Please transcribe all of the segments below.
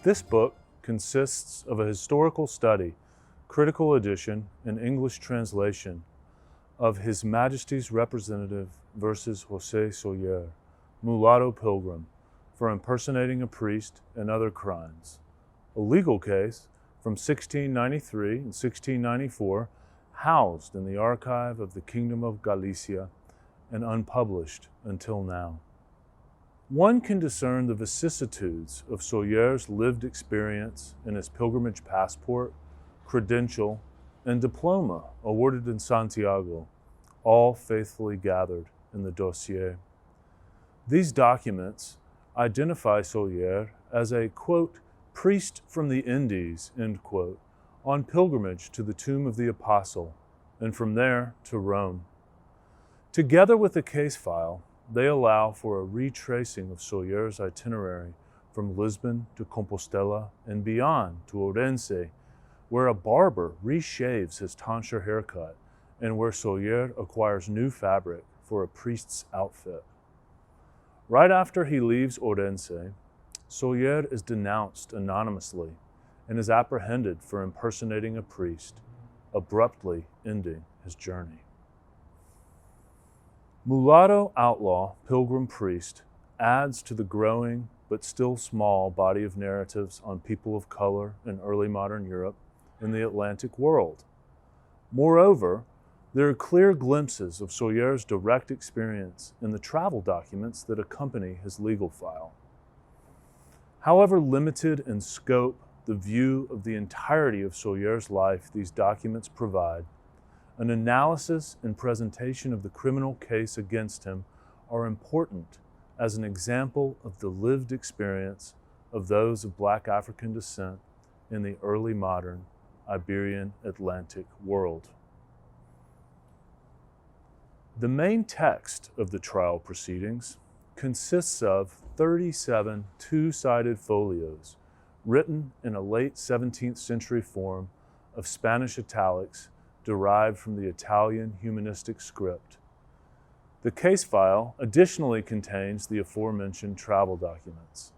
This book consists of a historical study, critical edition, and English translation of His Majesty's Representative versus José Soller, mulatto pilgrim, for impersonating a priest and other crimes. A legal case from 1693 and 1694, housed in the archive of the Kingdom of Galicia and unpublished until now. One can discern the vicissitudes of Soller's lived experience in his pilgrimage passport, credential, and diploma awarded in Santiago, all faithfully gathered in the dossier. These documents identify Soller as a, quote, priest from the Indies, end quote, on pilgrimage to the tomb of the Apostle, and from there to Rome. Together with the case file, they allow for a retracing of Soller's itinerary from Lisbon to Compostela and beyond to Orense, where a barber reshaves his tonsure haircut and where Soller acquires new fabric for a priest's outfit. Right after he leaves Orense, Soller is denounced anonymously and is apprehended for impersonating a priest, abruptly ending his journey. Mulatto outlaw pilgrim priest adds to the growing but still small body of narratives on people of color in early modern Europe and the Atlantic world. Moreover, there are clear glimpses of Soller's direct experience in the travel documents that accompany his legal file. However limited in scope the view of the entirety of Soller's life these documents provide, an analysis and presentation of the criminal case against him are important as an example of the lived experience of those of Black African descent in the early modern Iberian Atlantic world. The main text of the trial proceedings consists of 37 two-sided folios written in a late 17th century form of Spanish italics derived from the Italian humanistic script. The case file additionally contains the aforementioned travel documents.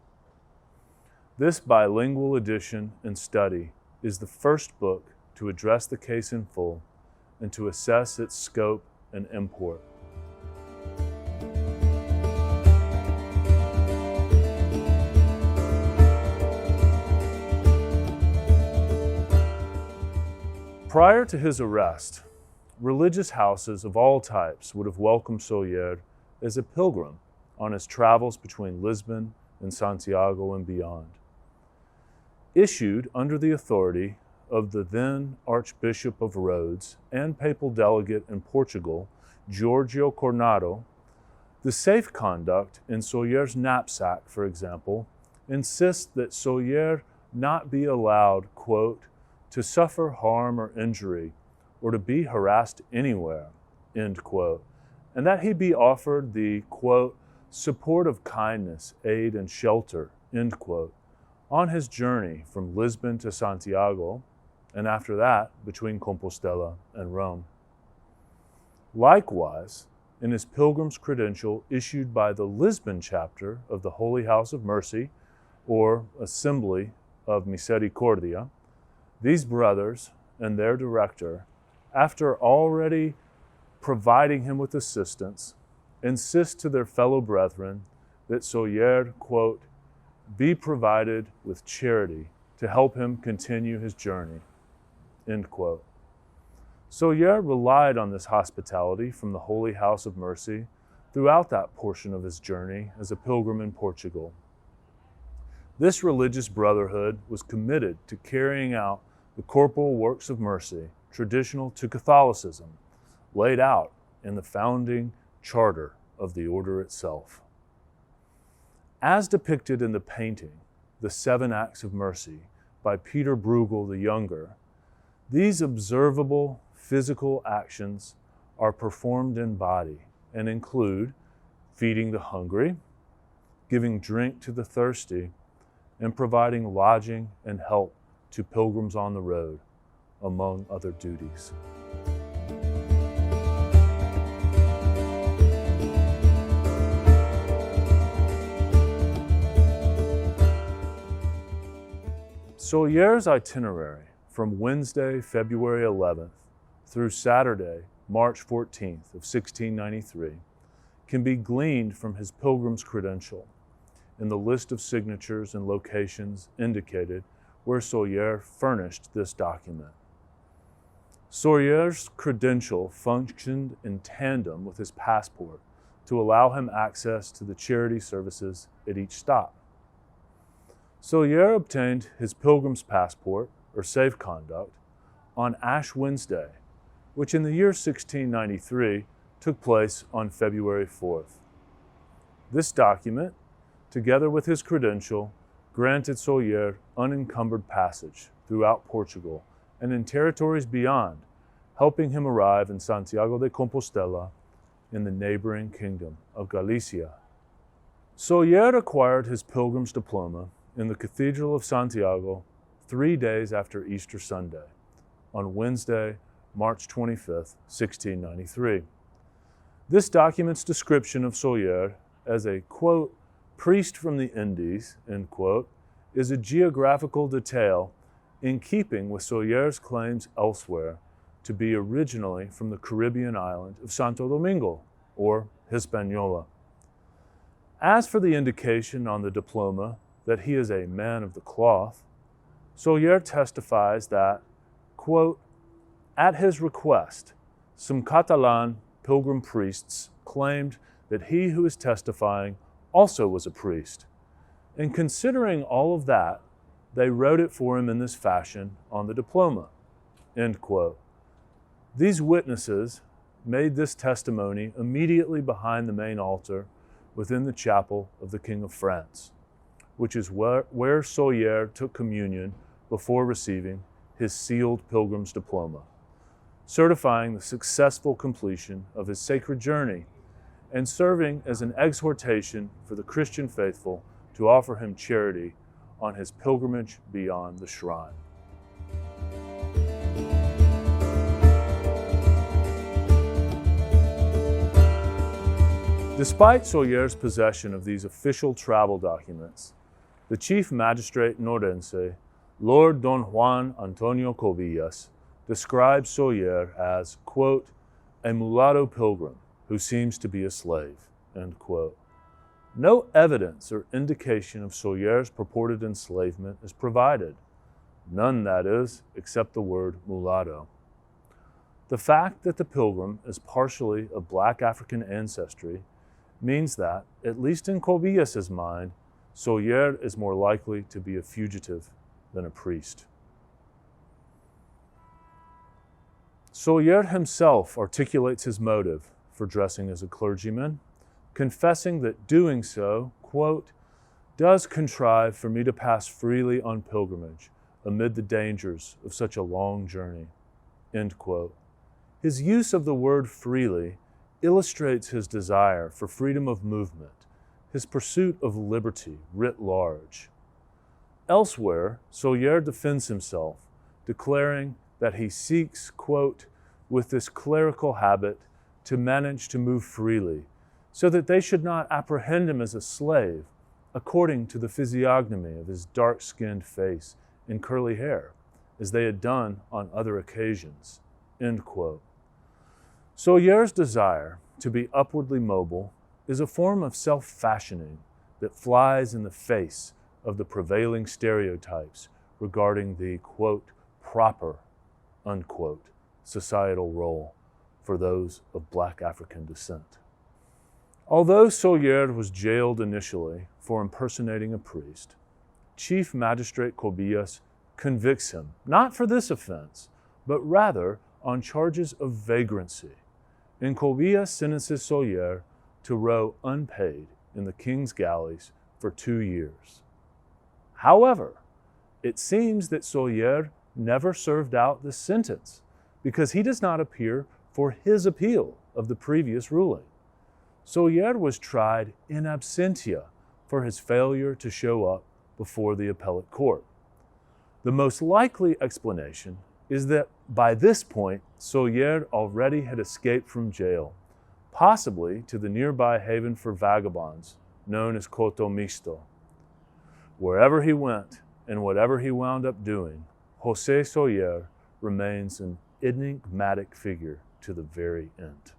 This bilingual edition and study is the first book to address the case in full and to assess its scope and import. Prior to his arrest, religious houses of all types would have welcomed Soller as a pilgrim on his travels between Lisbon and Santiago and beyond. Issued under the authority of the then Archbishop of Rhodes and papal delegate in Portugal, Giorgio Cornaro, the safe conduct in Soller's knapsack, for example, insists that Soller not be allowed, quote, to suffer harm or injury, or to be harassed anywhere, end quote, and that he be offered the, quote, support of kindness, aid, and shelter, end quote, on his journey from Lisbon to Santiago, and after that, between Compostela and Rome. Likewise, in his pilgrim's credential issued by the Lisbon chapter of the Holy House of Mercy, or Assembly of Misericordia, these brothers and their director, after already providing him with assistance, insist to their fellow brethren that Soller, quote, be provided with charity to help him continue his journey, end quote. Soller relied on this hospitality from the Holy House of Mercy throughout that portion of his journey as a pilgrim in Portugal. This religious brotherhood was committed to carrying out the corporal works of mercy traditional to Catholicism, laid out in the founding charter of the order itself. As depicted in the painting, The Seven Acts of Mercy, by Peter Bruegel the Younger, these observable physical actions are performed in body and include feeding the hungry, giving drink to the thirsty, and providing lodging and help to pilgrims on the road, among other duties. Soller's itinerary from Wednesday, February 11th through Saturday, March 14th of 1693 can be gleaned from his pilgrim's credential in the list of signatures and locations indicated where Soller furnished this document. Soller's credential functioned in tandem with his passport to allow him access to the charity services at each stop. Soller obtained his pilgrim's passport, or safe conduct, on Ash Wednesday, which in the year 1693 took place on February 4th. This document, together with his credential, granted Soller unencumbered passage throughout Portugal and in territories beyond, helping him arrive in Santiago de Compostela in the neighboring kingdom of Galicia. Soller acquired his pilgrim's diploma in the Cathedral of Santiago 3 days after Easter Sunday, on Wednesday, March 25th, 1693. This document's description of Soller as a, quote, priest from the Indies, end quote, is a geographical detail in keeping with Soller's claims elsewhere to be originally from the Caribbean island of Santo Domingo, or Hispaniola. As for the indication on the diploma that he is a man of the cloth, Soller testifies that, quote, at his request, some Catalan pilgrim priests claimed that he who is testifying also was a priest, and considering all of that, they wrote it for him in this fashion on the diploma, end quote. These witnesses made this testimony immediately behind the main altar within the chapel of the King of France, which is where Soller took communion before receiving his sealed pilgrim's diploma, certifying the successful completion of his sacred journey and serving as an exhortation for the Christian faithful to offer him charity on his pilgrimage beyond the shrine. Despite Soller's possession of these official travel documents, the chief magistrate Norense, Lord Don Juan Antonio Covillas, describes Soller as, quote, a mulatto pilgrim who seems to be a slave, end quote. No evidence or indication of Soller's purported enslavement is provided. None, that is, except the word mulatto. The fact that the pilgrim is partially of black African ancestry means that, at least in Covillas's mind, Soller is more likely to be a fugitive than a priest. Soller himself articulates his motive for dressing as a clergyman, confessing that doing so, quote, does contrive for me to pass freely on pilgrimage amid the dangers of such a long journey, end quote. His use of the word freely illustrates his desire for freedom of movement, his pursuit of liberty writ large. Elsewhere, Soller defends himself, declaring that he seeks, quote, with this clerical habit to manage to move freely, so that they should not apprehend him as a slave, according to the physiognomy of his dark-skinned face and curly hair, as they had done on other occasions, end quote. Soller's desire to be upwardly mobile is a form of self-fashioning that flies in the face of the prevailing stereotypes regarding the, quote, proper, unquote, societal role for those of black African descent. Although Soller was jailed initially for impersonating a priest, Chief Magistrate Covillas convicts him, not for this offense, but rather on charges of vagrancy, and Covillas sentences Soller to row unpaid in the king's galleys for 2 years. However, it seems that Soller never served out this sentence because he does not appear for his appeal of the previous ruling. Soller was tried in absentia for his failure to show up before the appellate court. The most likely explanation is that by this point, Soller already had escaped from jail, possibly to the nearby haven for vagabonds known as Coto Mixto. Wherever he went and whatever he wound up doing, José Soller remains an enigmatic figure to the very end.